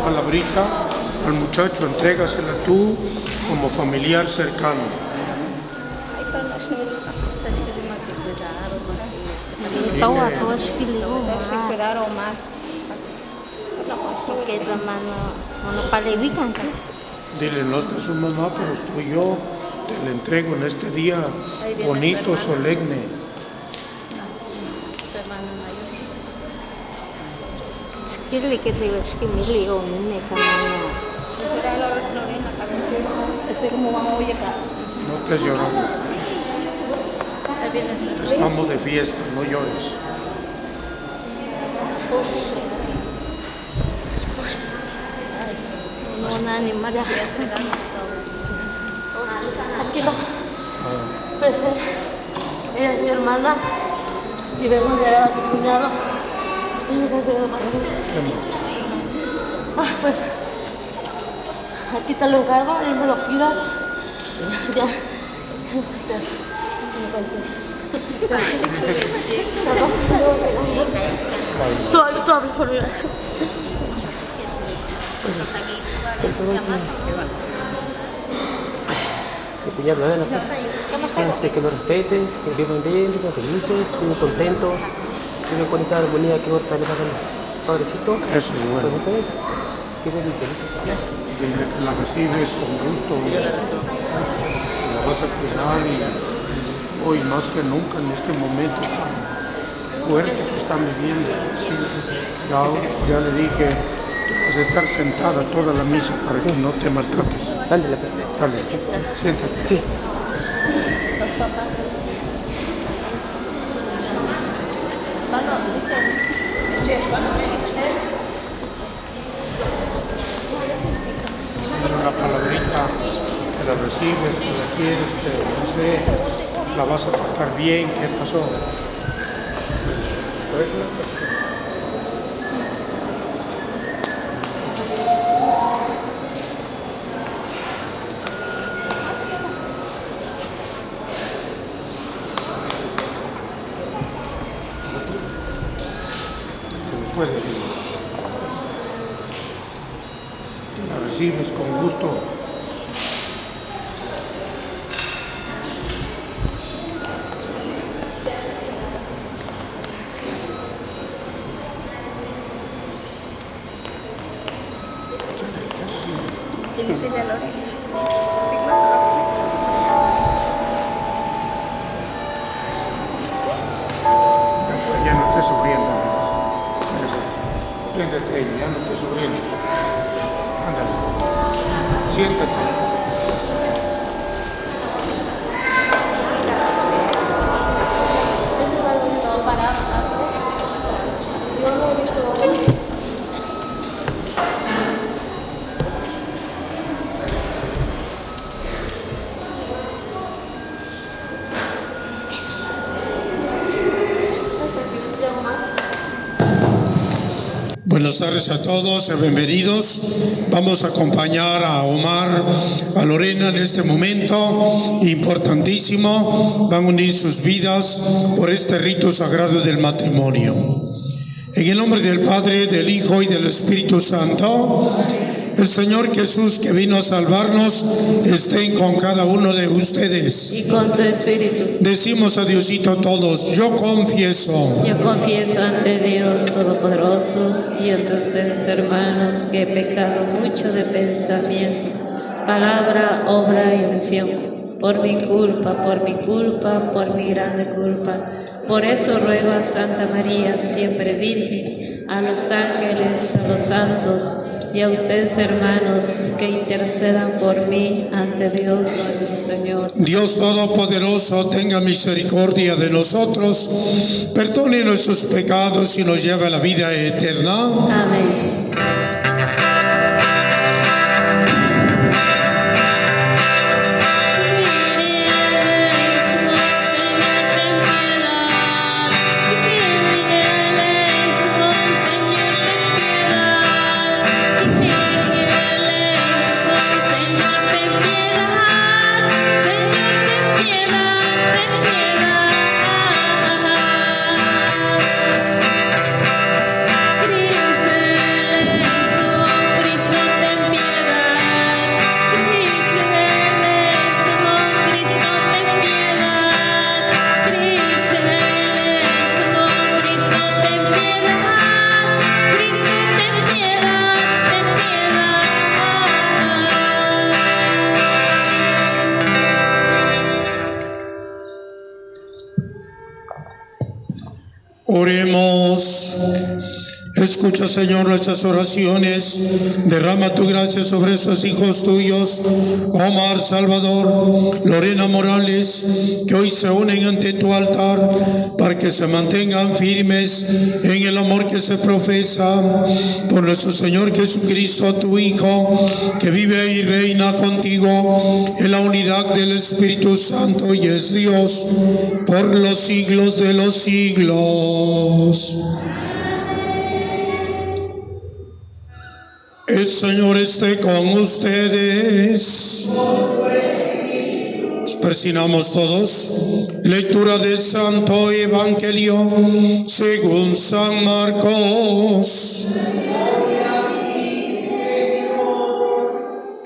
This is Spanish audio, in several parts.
palabrita al muchacho, entrégasela tú como familiar cercano. Dile, no está su mamá, pero estoy yo. Te la entrego en este día bonito, solemne. No estés llorando. Estamos de fiesta, no llores. Pues ella es mi hermana y vengo de a mi cuñado. Pues aquí te lo encargo y me lo pidas. Ya. Tú hablas por mí. Mi cuñado, que los respetes, que vivan bien, vivan felices, vivan contentos, vivan con esta armonía que ahorita les hagan padrecito. Eso es bueno. Que vivan felices. Dile que la recibes con gusto, la vas a cuidar y hoy más que nunca en este momento tan fuerte que están viviendo. Ya le dije, vas a estar sentada toda la misa para que no te maltrates. Dale, siéntate. Sí. Una palabrita que la recibes, que la quieres, que no sé, la vas a tratar bien. ¿Qué pasó? Puedes ir. La recibes con gusto. Ya no estés sufriendo. Siéntate, ya no estés sufriendo. Ándale. Siéntate. Buenas tardes a todos, bienvenidos. Vamos a acompañar a Omar, a Lorena en este momento importantísimo. Van a unir sus vidas por este rito sagrado del matrimonio. En el nombre del Padre, del Hijo y del Espíritu Santo, el Señor Jesús que vino a salvarnos esté con cada uno de ustedes. Y con tu espíritu. Decimos a Diosito todos, yo confieso. Yo confieso ante Dios Todopoderoso y ante ustedes, hermanos, que he pecado mucho de pensamiento, palabra, obra y omisión. Por mi culpa, por mi grande culpa. Por eso ruego a Santa María, siempre Virgen, a los ángeles, a los santos, y a ustedes, hermanos, que intercedan por mí ante Dios nuestro Señor. Dios Todopoderoso tenga misericordia de nosotros, perdone nuestros pecados y nos lleve a la vida eterna. Amén. Cristo Oremos. Escucha, Señor, nuestras oraciones. Derrama tu gracia sobre estos hijos tuyos, Omar Salvador, Lorena Morales, que hoy se unen ante tu altar para que se mantengan firmes en el amor que se profesa por nuestro Señor Jesucristo, tu Hijo, que vive y reina contigo en la unidad del Espíritu Santo y es Dios por los siglos de los siglos. El Señor esté con ustedes. Nos persignamos todos. Lectura del Santo Evangelio según San Marcos.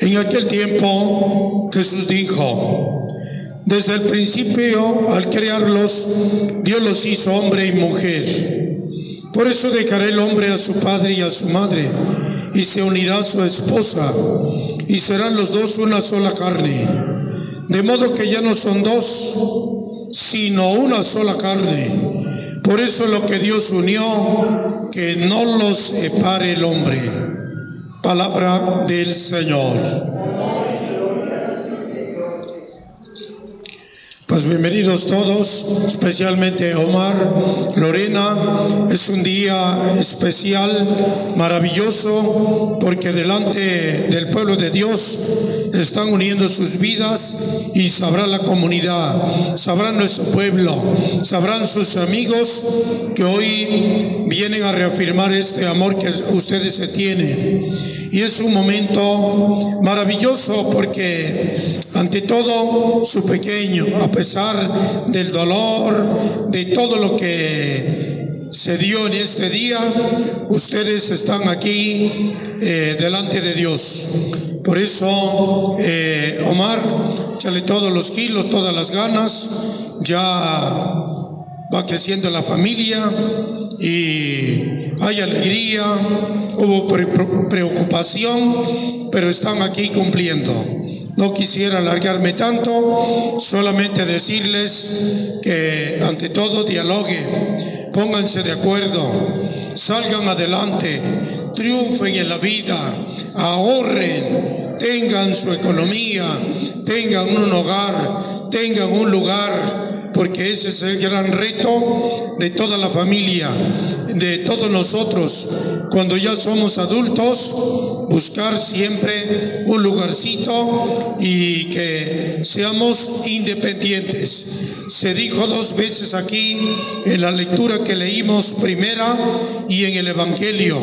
En aquel tiempo Jesús dijo: desde el principio, al crearlos, Dios los hizo hombre y mujer. Por eso dejará el hombre a su padre y a su madre, y se unirá a su esposa, y serán los dos una sola carne. De modo que ya no son dos, sino una sola carne. Por eso lo que Dios unió, que no los separe el hombre. Palabra del Señor. Pues bienvenidos todos, especialmente Omar, Lorena. Es un día especial, maravilloso, porque delante del pueblo de Dios están uniendo sus vidas y sabrá la comunidad, sabrá nuestro pueblo, sabrán sus amigos que hoy vienen a reafirmar este amor que ustedes se tienen. Y es un momento maravilloso porque ante todo su pequeño, a pesar del dolor, de todo lo que se dio en este día, ustedes están aquí delante de Dios. Por eso, Omar, échale todos los kilos, todas las ganas, ya va creciendo la familia y hay alegría, hubo preocupación, pero están aquí cumpliendo. No quisiera alargarme tanto, solamente decirles que ante todo dialoguen, pónganse de acuerdo, salgan adelante, triunfen en la vida, ahorren, tengan su economía, tengan un hogar, tengan un lugar, porque ese es el gran reto de toda la familia, de todos nosotros. Cuando ya somos adultos, buscar siempre un lugarcito y que seamos independientes. Se dijo 2 veces aquí en la lectura que leímos primera y en el Evangelio.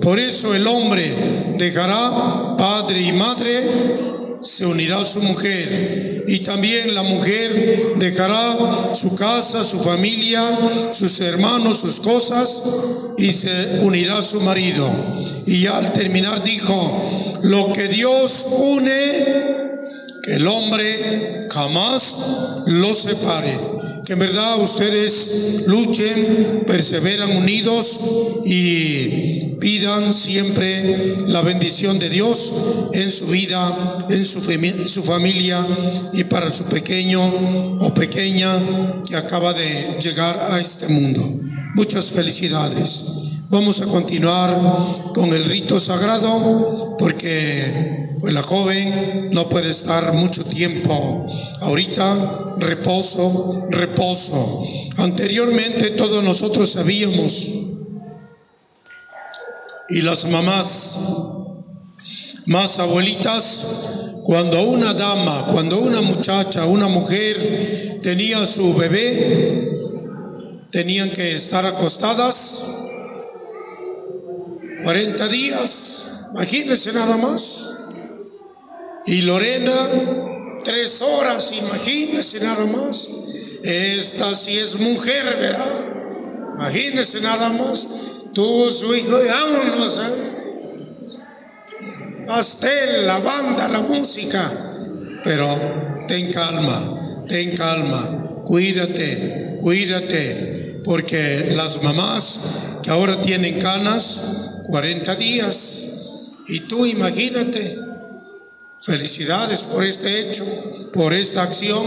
Por eso el hombre dejará padre y madre, se unirá a su mujer, y también la mujer dejará su casa, su familia, sus hermanos, sus cosas, y se unirá a su marido. Y ya al terminar dijo: lo que Dios une, que el hombre jamás lo separe. Que en verdad ustedes luchen, perseveran unidos y pidan siempre la bendición de Dios en su vida, en su familia y para su pequeño o pequeña que acaba de llegar a este mundo. Muchas felicidades. Vamos a continuar con el rito sagrado porque pues la joven no puede estar mucho tiempo. Ahorita reposo, reposo. Anteriormente todos nosotros sabíamos, y las mamás, más abuelitas, cuando una dama, cuando una muchacha, una mujer tenía su bebé, tenían que estar acostadas 40 días, imagínense nada más. Y Lorena, 3 horas, imagínense nada más. Esta sí es mujer, ¿verdad? Imagínense nada más. Tú, su hijo, y vámonos, pastel, la banda, la música. Pero ten calma, cuídate, cuídate, porque las mamás que ahora tienen canas, 40 días. Y tú imagínate. Felicidades por este hecho, por esta acción,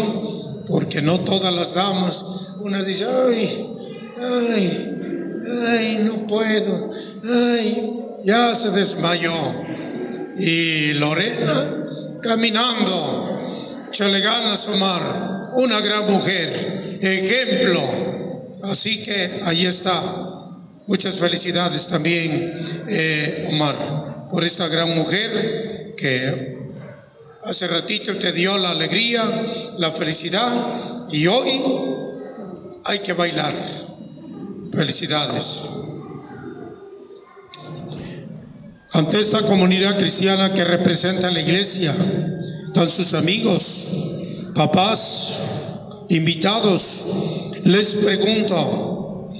porque no todas las damas, una dice, ay, ay, no puedo, ay, ya se desmayó. Y Lorena caminando, échale ganas, Omar, una gran mujer, ejemplo. Así que ahí está. Muchas felicidades también, Omar, por esta gran mujer que hace ratito te dio la alegría, la felicidad, y hoy hay que bailar. Felicidades. Ante esta comunidad cristiana que representa la iglesia, están sus amigos, papás, invitados. Les pregunto,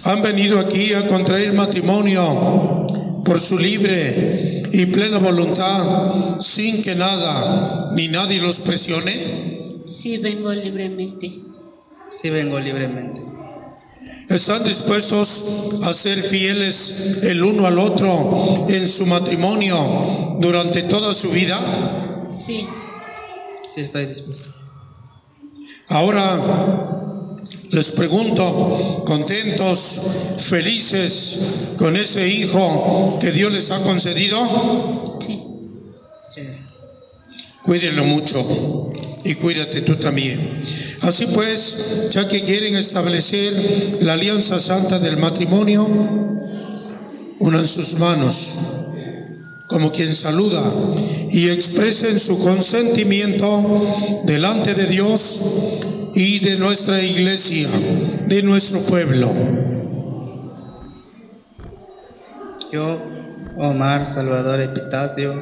¿han venido aquí a contraer matrimonio por su libre y plena voluntad, sin que nada ni nadie los presione? Sí, vengo libremente. Sí, vengo libremente. ¿Están dispuestos a ser fieles el uno al otro en su matrimonio durante toda su vida? Sí. Sí, estoy dispuesto. Ahora les pregunto, ¿contentos, felices con ese hijo que Dios les ha concedido? Sí. Sí. Cuídenlo mucho y cuídate tú también. Así pues, ya que quieren establecer la alianza santa del matrimonio, unan sus manos como quien saluda y expresen su consentimiento delante de Dios y de nuestra iglesia, de nuestro pueblo. Yo, Omar Salvador Epitacio,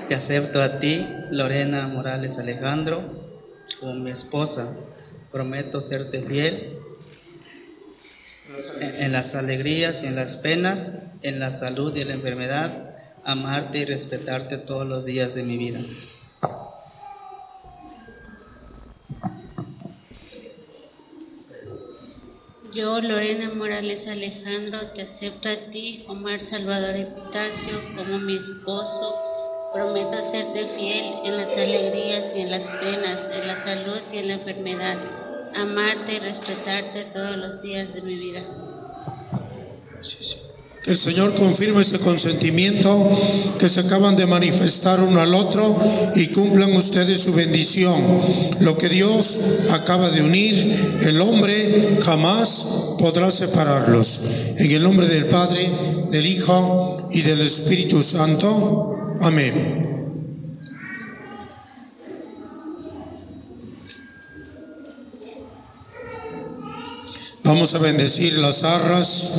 te acepto a ti, Lorena Morales Alejandro, como mi esposa. Prometo serte fiel en las alegrías y en las penas, en la salud y en la enfermedad, amarte y respetarte todos los días de mi vida. Yo, Lorena Morales Alejandro, te acepto a ti, Omar Salvador Epitacio, como mi esposo. Prometo serte fiel en las alegrías y en las penas, en la salud y en la enfermedad, amarte y respetarte todos los días de mi vida. Que el Señor confirme este consentimiento que se acaban de manifestar uno al otro y cumplan ustedes su bendición. Lo que Dios acaba de unir, el hombre jamás podrá separarlos. En el nombre del Padre, del Hijo y del Espíritu Santo. Amén. Vamos a bendecir las arras,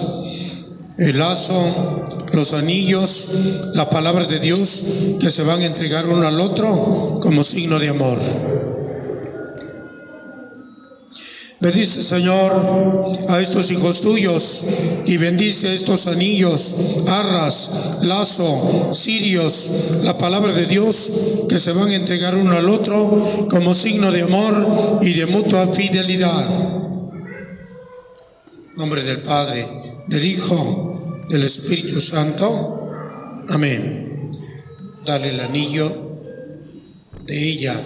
el lazo, los anillos, la palabra de Dios que se van a entregar uno al otro como signo de amor. Bendice, Señor, a estos hijos tuyos y bendice estos anillos, arras, lazo, cirios, la palabra de Dios que se van a entregar uno al otro como signo de amor y de mutua fidelidad. En nombre del Padre, del Hijo, del Espíritu Santo. Amén. Dale el anillo de ella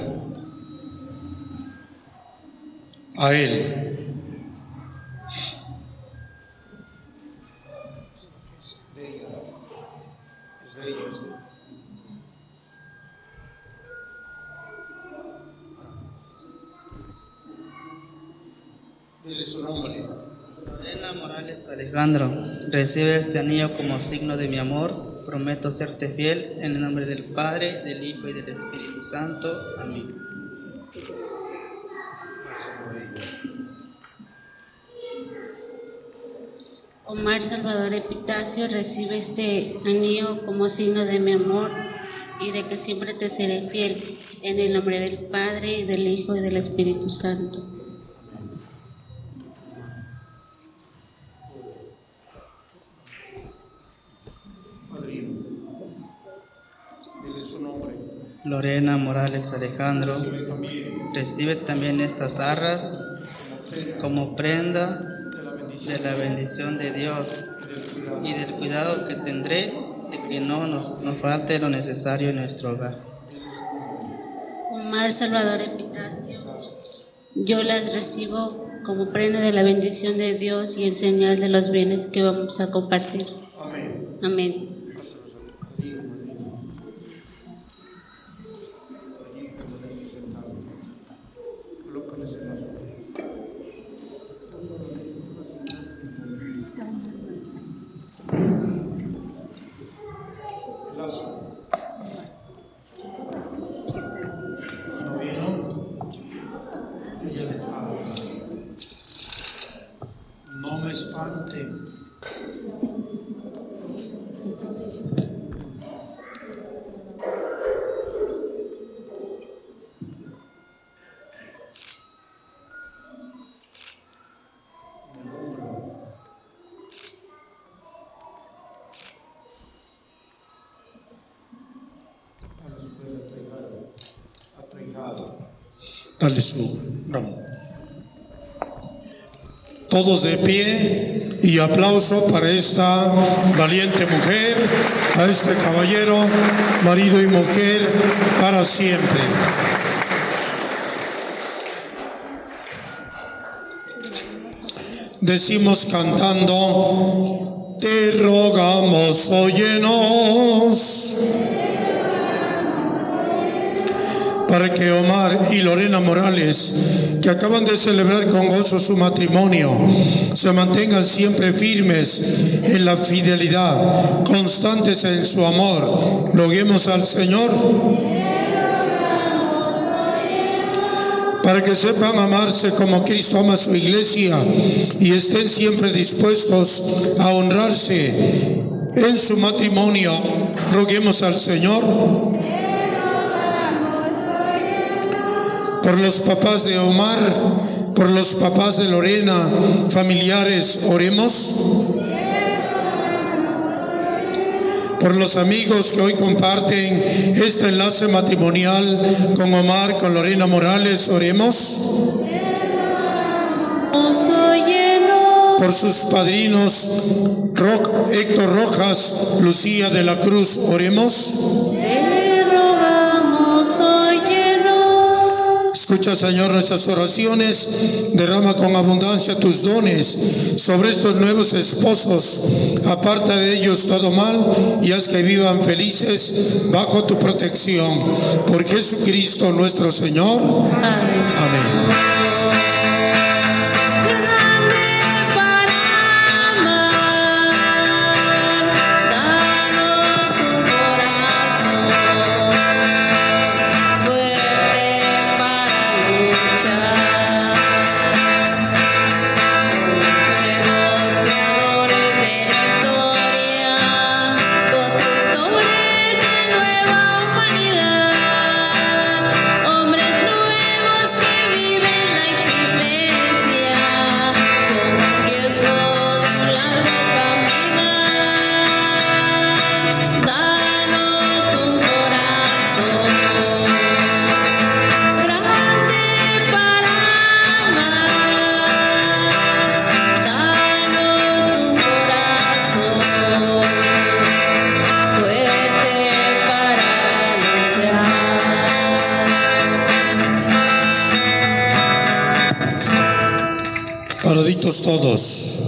a él. Dile su nombre. Lorena Morales Alejandro, recibe este anillo como signo de mi amor. Prometo serte fiel en el nombre del Padre, del Hijo y del Espíritu Santo. Amén. Omar Salvador Epitacio, recibe este anillo como signo de mi amor y de que siempre te seré fiel, en el nombre del Padre, y del Hijo y del Espíritu Santo. Lorena Morales Alejandro, recibe también estas arras como prenda de la bendición de Dios y del cuidado que tendré de que no nos falte lo necesario en nuestro hogar. Omar Salvador Epitacio, yo las recibo como prenda de la bendición de Dios y en señal de los bienes que vamos a compartir. Amén. Amén. No me espante. Dale su ramo. Todos de pie y aplauso para esta valiente mujer, a este caballero, marido y mujer para siempre. Decimos cantando, te rogamos, óyenos, para que Omar y Lorena Morales, que acaban de celebrar con gozo su matrimonio, se mantengan siempre firmes en la fidelidad, constantes en su amor. Roguemos al Señor para que sepan amarse como Cristo ama a su iglesia y estén siempre dispuestos a honrarse en su matrimonio. Roguemos al Señor por los papás de Omar, por los papás de Lorena, familiares, oremos. Por los amigos que hoy comparten este enlace matrimonial con Omar, con Lorena Morales, oremos. Por sus padrinos Héctor Rojas, Lucía de la Cruz, oremos. Escucha, Señor, nuestras oraciones, derrama con abundancia tus dones sobre estos nuevos esposos, aparta de ellos todo mal y haz que vivan felices bajo tu protección. Por Jesucristo nuestro Señor. Amén. Amén. Paraditos todos.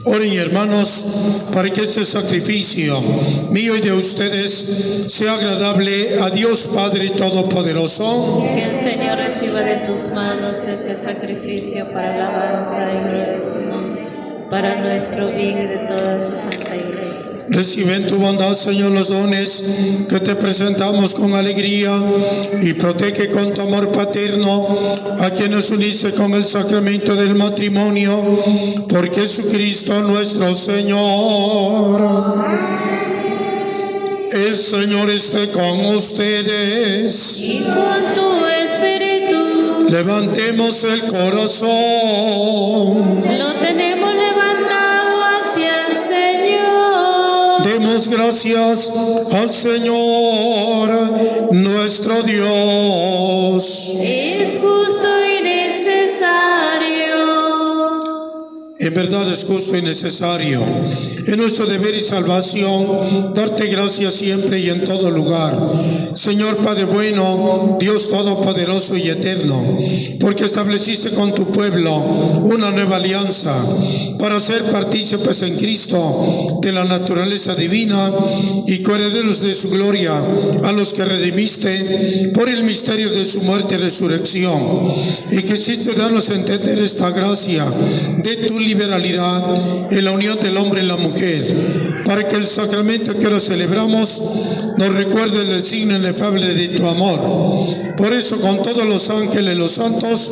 Oren, hermanos, para que este sacrificio mío y de ustedes sea agradable a Dios Padre Todopoderoso. Que el Señor reciba de tus manos este sacrificio para alabanza y gloria de su nombre, para nuestro bien y de toda su santa iglesia. Recibe en tu bondad, Señor, los dones que te presentamos con alegría y protege con tu amor paterno a quienes uniste con el sacramento del matrimonio por Jesucristo nuestro Señor. El Señor esté con ustedes. Y con tu espíritu. Levantemos el corazón. Lo tenemos levantado hacia el Señor. Demos gracias al Señor nuestro Dios. Es justo y necesario. En verdad es justo y necesario, es nuestro deber y salvación, darte gracias siempre y en todo lugar. Señor Padre bueno, Dios todopoderoso y eterno, porque estableciste con tu pueblo una nueva alianza para ser partícipes en Cristo de la naturaleza divina y coherederos de su gloria a los que redimiste por el misterio de su muerte y resurrección, y quisiste darnos a entender esta gracia de tu liberalidad en la unión del hombre y la mujer, para que el sacramento que ahora celebramos nos recuerde el signo inefable de tu amor. Por eso, con todos los ángeles y los santos,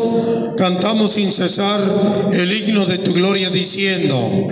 cantamos sin cesar el himno de tu gloria, diciendo: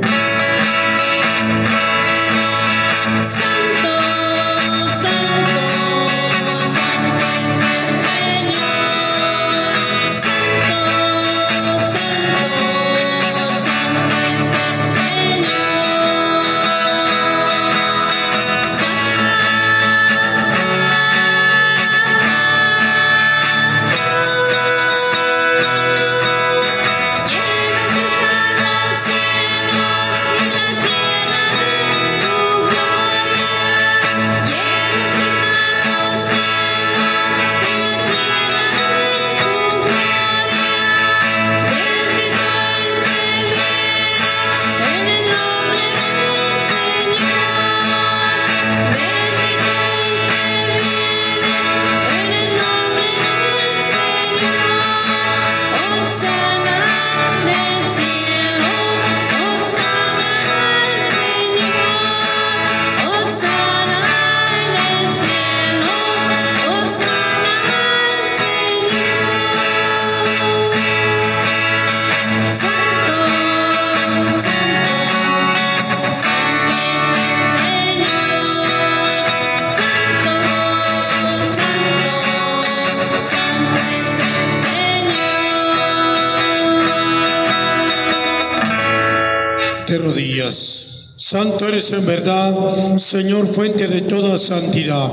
de rodillas. Santo eres en verdad, Señor, fuente de toda santidad.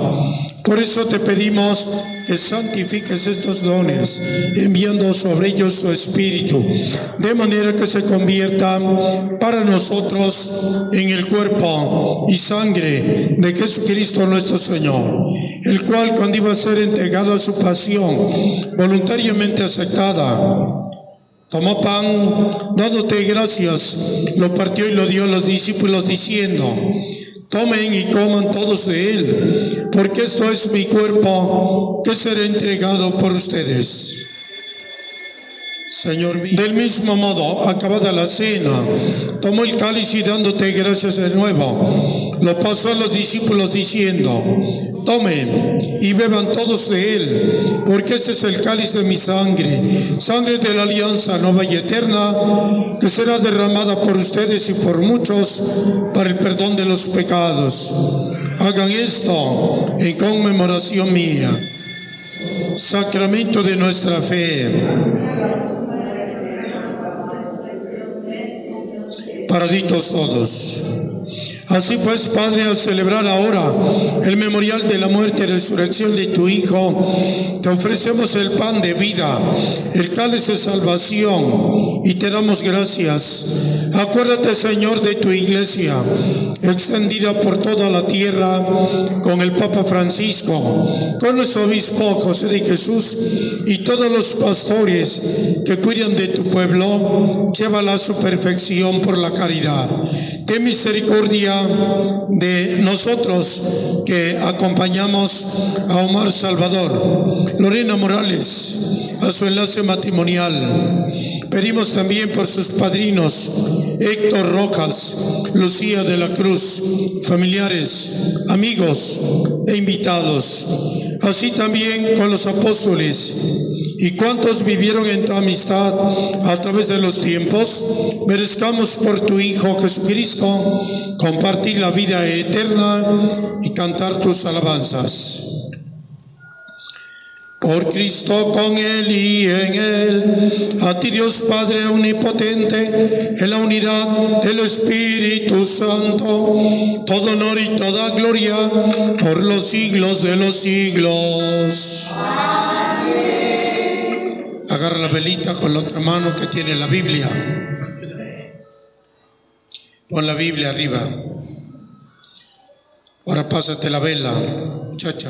Por eso te pedimos que santifiques estos dones, enviando sobre ellos tu Espíritu, de manera que se conviertan para nosotros en el cuerpo y sangre de Jesucristo nuestro Señor, el cual, cuando iba a ser entregado a su pasión, voluntariamente aceptada, tomó pan, dándote gracias, lo partió y lo dio a los discípulos, diciendo: tomen y coman todos de él, porque esto es mi cuerpo, que será entregado por ustedes. Señor mío. Del mismo modo, acabada la cena, tomó el cáliz y dándote gracias de nuevo, lo pasó a los discípulos diciendo: tomen y beban todos de él, porque este es el cáliz de mi sangre, sangre de la alianza nueva y eterna, que será derramada por ustedes y por muchos para el perdón de los pecados. Hagan esto en conmemoración mía. Sacramento de nuestra fe. Paraditos todos. Así pues, Padre, al celebrar ahora el memorial de la muerte y resurrección de tu Hijo, te ofrecemos el pan de vida, el cáliz de salvación, y te damos gracias. Acuérdate, Señor, de tu Iglesia, extendida por toda la tierra, con el Papa Francisco, con nuestro obispo José de Jesús y todos los pastores que cuidan de tu pueblo. Llévala a su perfección por la caridad. Ten misericordia de nosotros que acompañamos a Omar Salvador, Lorena Morales, a su enlace matrimonial. Pedimos también por sus padrinos, Héctor Rojas, Lucía de la Cruz, familiares, amigos e invitados, así también con los apóstoles y cuantos vivieron en tu amistad a través de los tiempos. Merezcamos por tu Hijo Jesucristo compartir la vida eterna y cantar tus alabanzas. Por Cristo, con Él y en Él, a ti Dios Padre omnipotente, en la unidad del Espíritu Santo, todo honor y toda gloria por los siglos de los siglos. Amén. Agarra la velita con la otra mano que tiene la Biblia. Pon la Biblia arriba. Ahora pásate la vela, muchacha.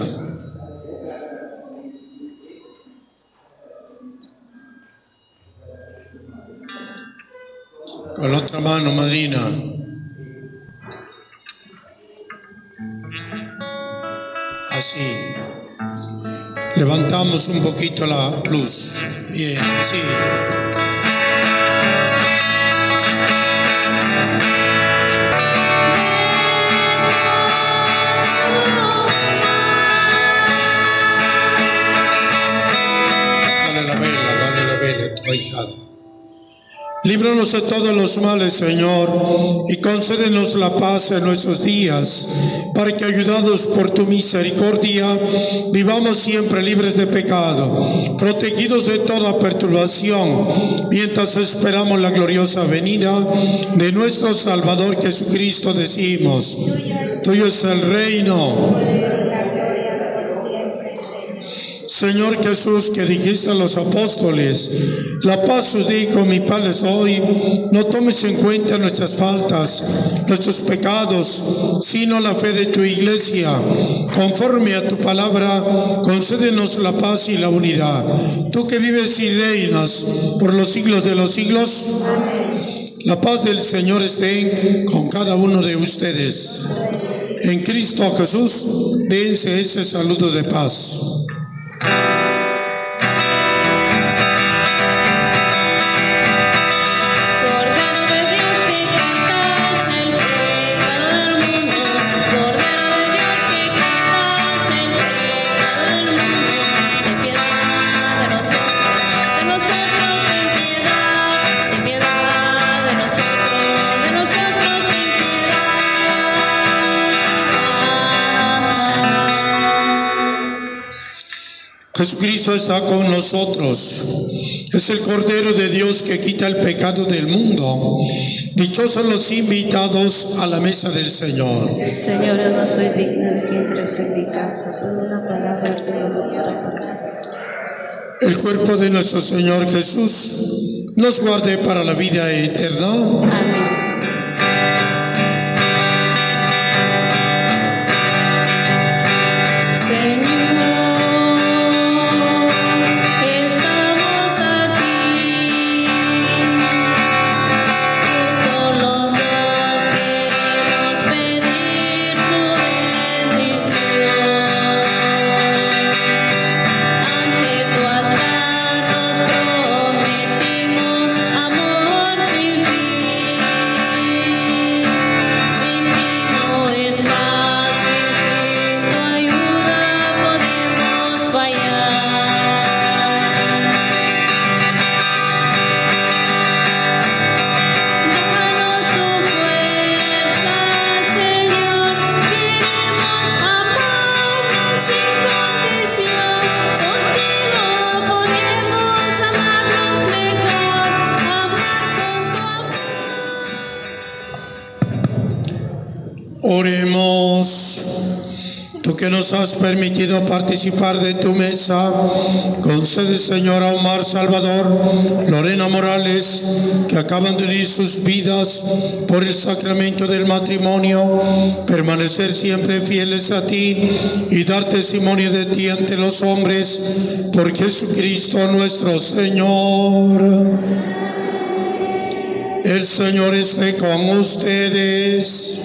Con la otra mano, madrina. Así. Levantamos un poquito la luz. Bien, así. Dale la vela, tu ahijada. Líbranos de todos los males, Señor, y concédenos la paz en nuestros días, para que, ayudados por tu misericordia, vivamos siempre libres de pecado, protegidos de toda perturbación, mientras esperamos la gloriosa venida de nuestro Salvador Jesucristo. Decimos: tuyo es el reino. Señor Jesús, que dijiste a los apóstoles: la paz os dejo, mi paz les doy, no tomes en cuenta nuestras faltas, nuestros pecados, sino la fe de tu iglesia. Conforme a tu palabra, concédenos la paz y la unidad. Tú que vives y reinas por los siglos de los siglos. La paz del Señor esté con cada uno de ustedes. En Cristo Jesús, dense ese saludo de paz. Jesucristo está con nosotros. Es el Cordero de Dios que quita el pecado del mundo. Dichosos los invitados a la mesa del Señor. Señor, yo no soy digna de que entres en mi casa, pero una palabra tuya bastará para mí. El cuerpo de nuestro Señor Jesús nos guarde para la vida eterna. Amén. Oremos. Tú que nos has permitido participar de tu mesa, concede, Señor, a Omar Salvador, Lorena Morales, que acaban de unir sus vidas por el sacramento del matrimonio, permanecer siempre fieles a ti y dar testimonio de ti ante los hombres, por Jesucristo nuestro Señor. El Señor esté con ustedes.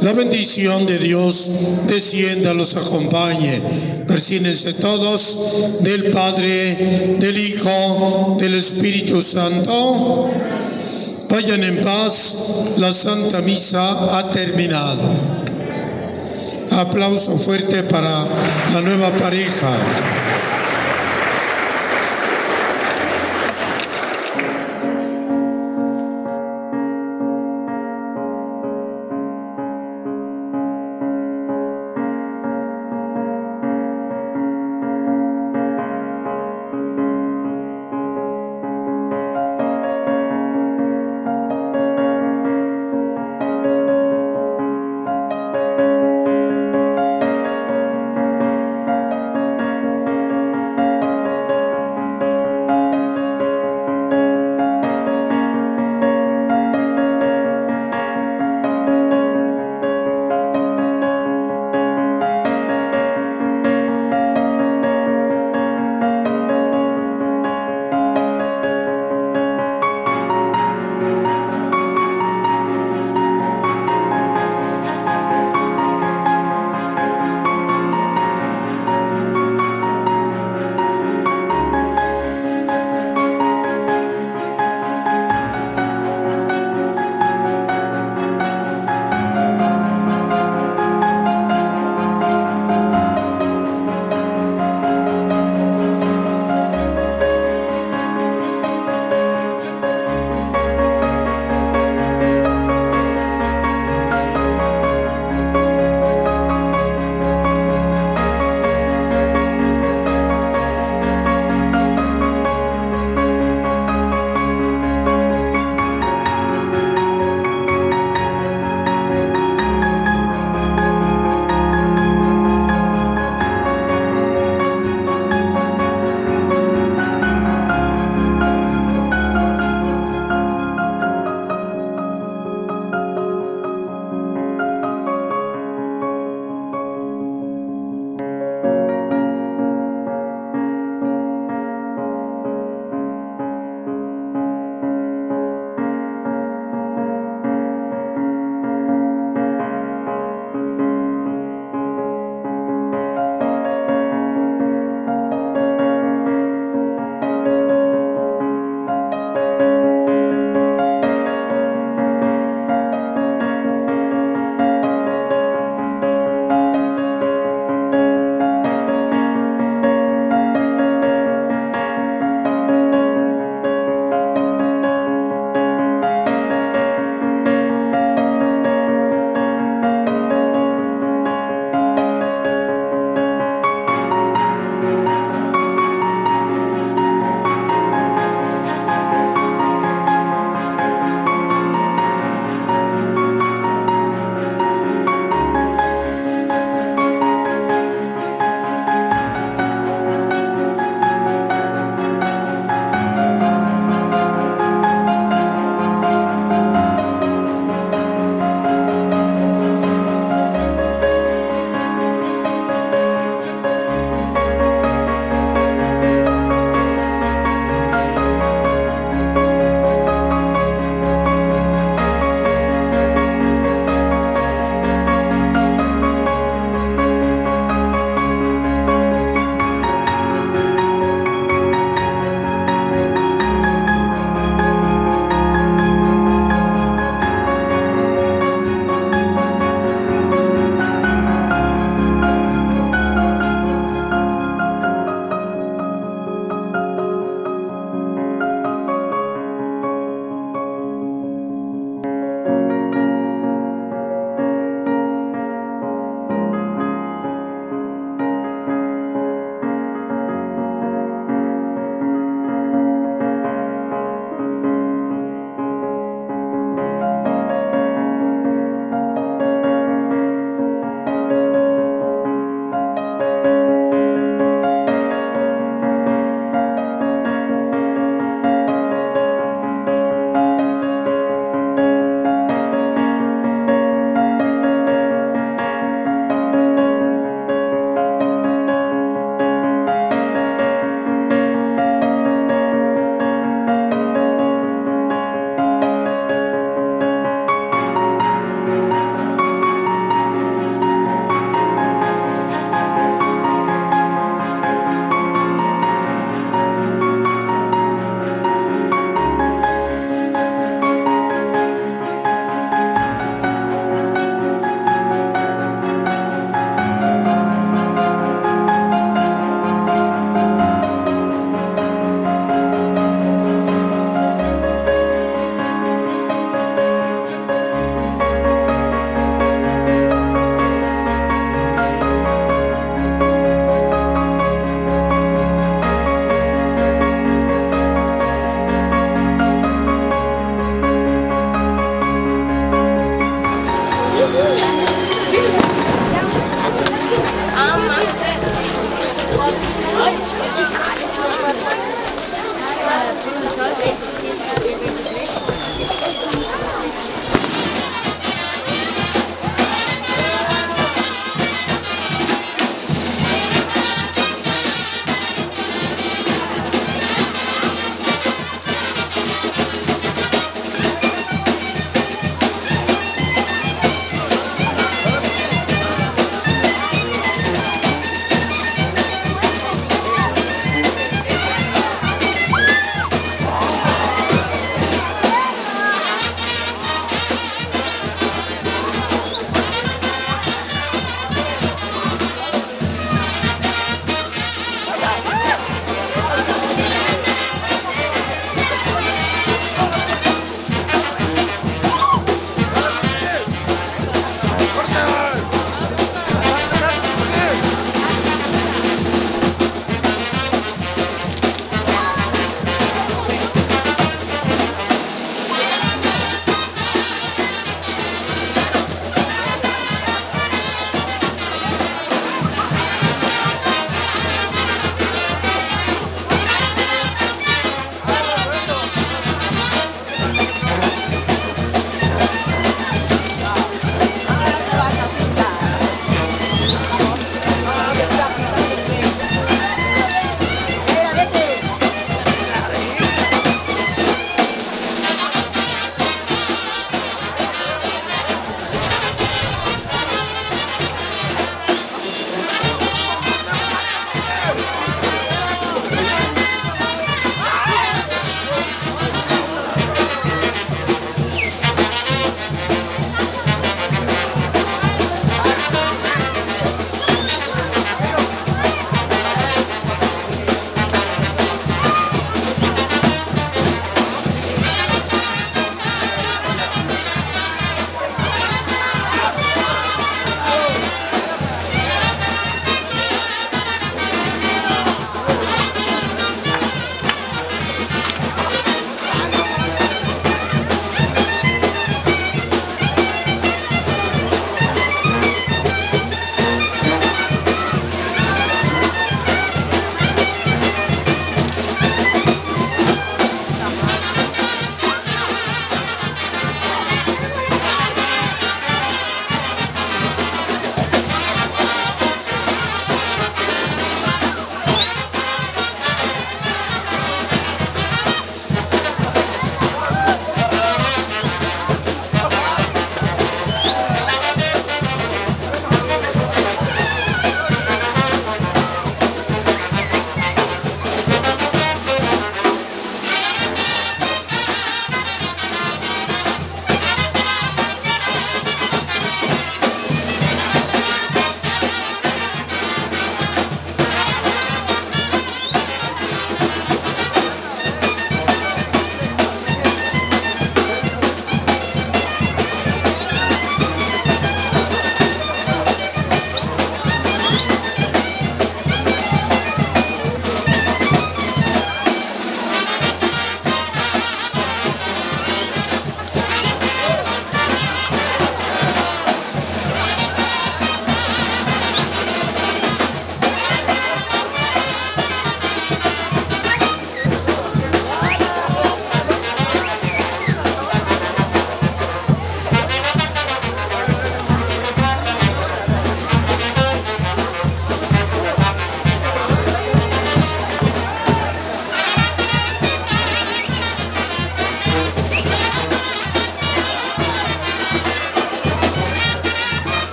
La bendición de Dios descienda, los acompañe. Persínense todos, del Padre, del Hijo, del Espíritu Santo. Vayan en paz, la Santa Misa ha terminado. Aplauso fuerte para la nueva pareja.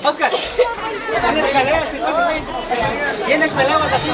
Oscar, una escalera, si tienes pelados así.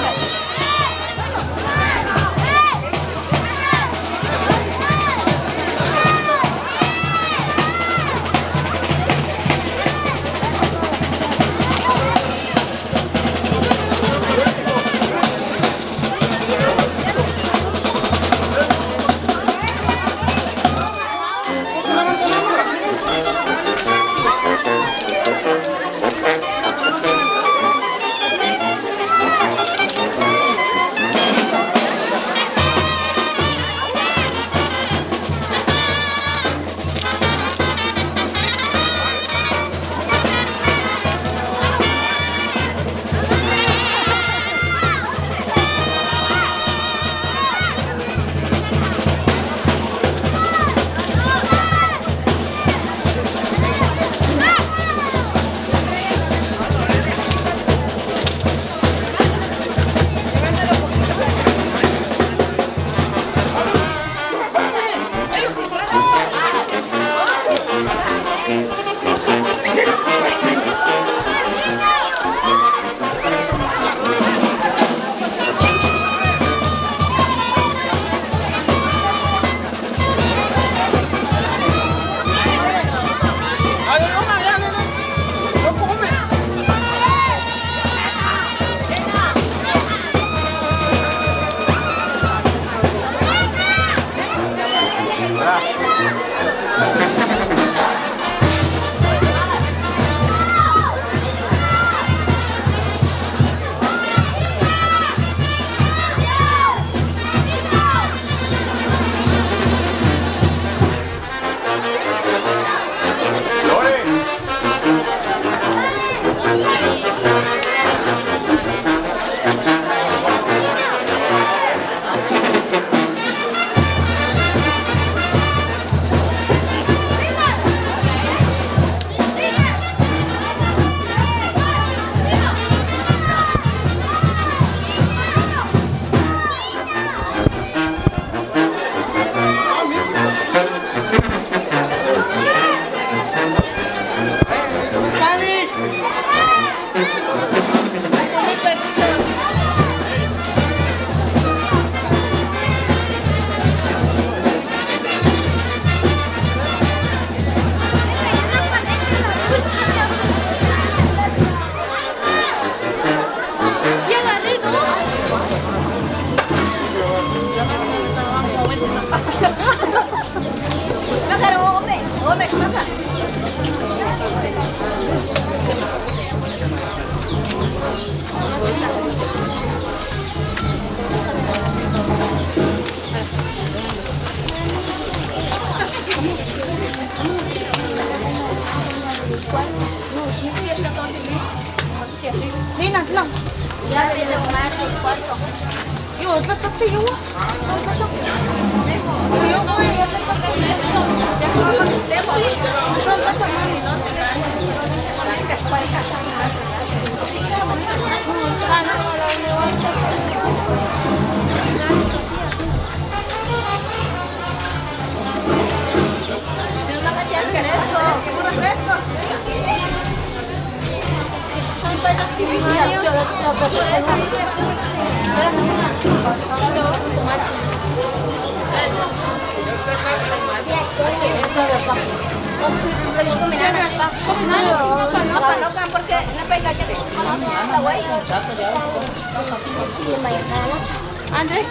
Andrés,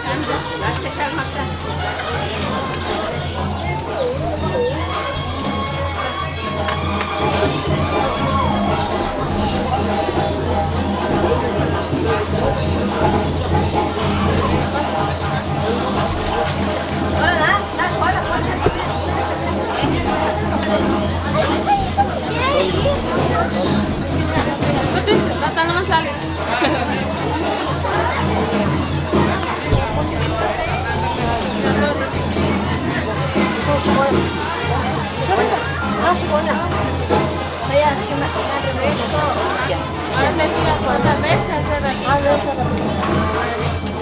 no más sale.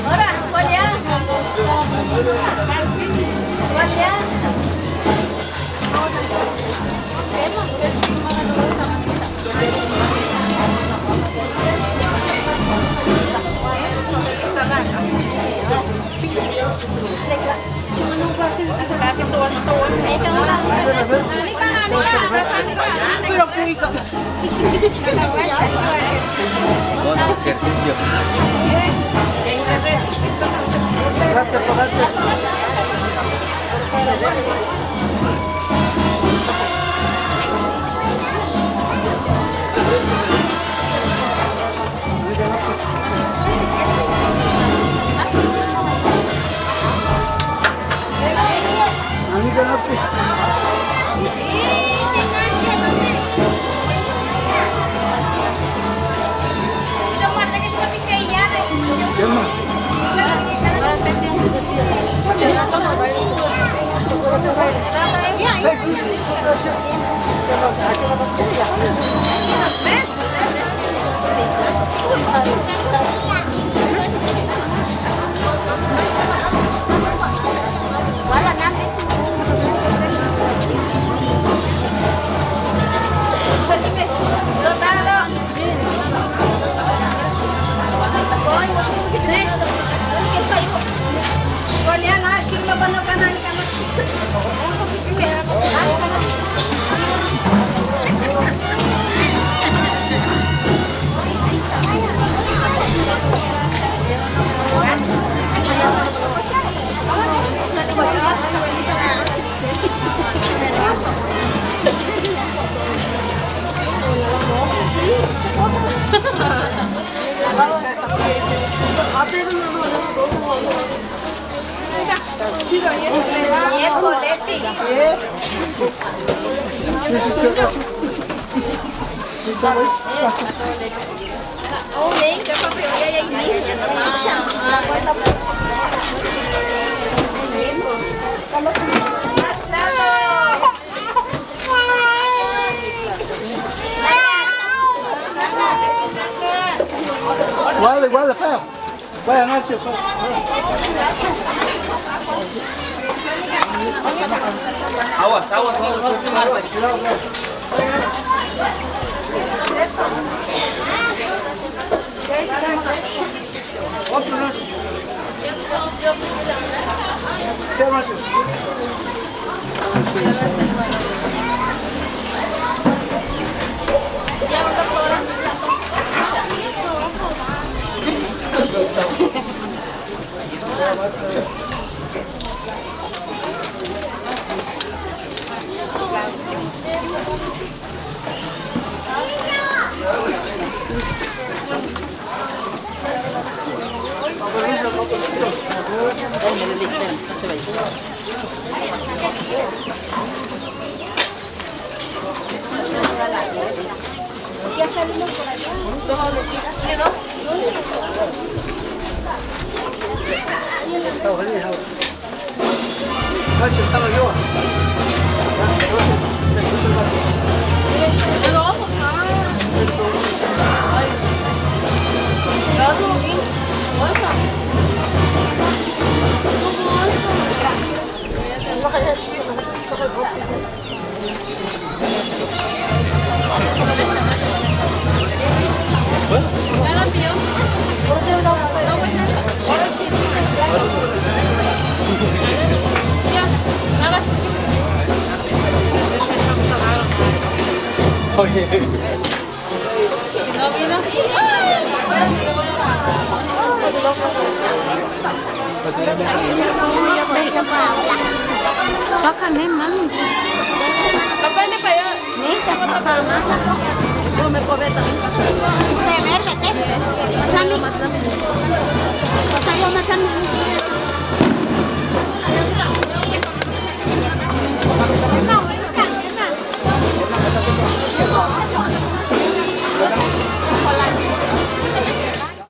Ahora, Ejercicio. Guarda, feo. Vaya, Nacio. Aguas. Otro Nacio. Sí, Nacio. Ya salimos por allá. Nacio, está la lleva. De verde, te.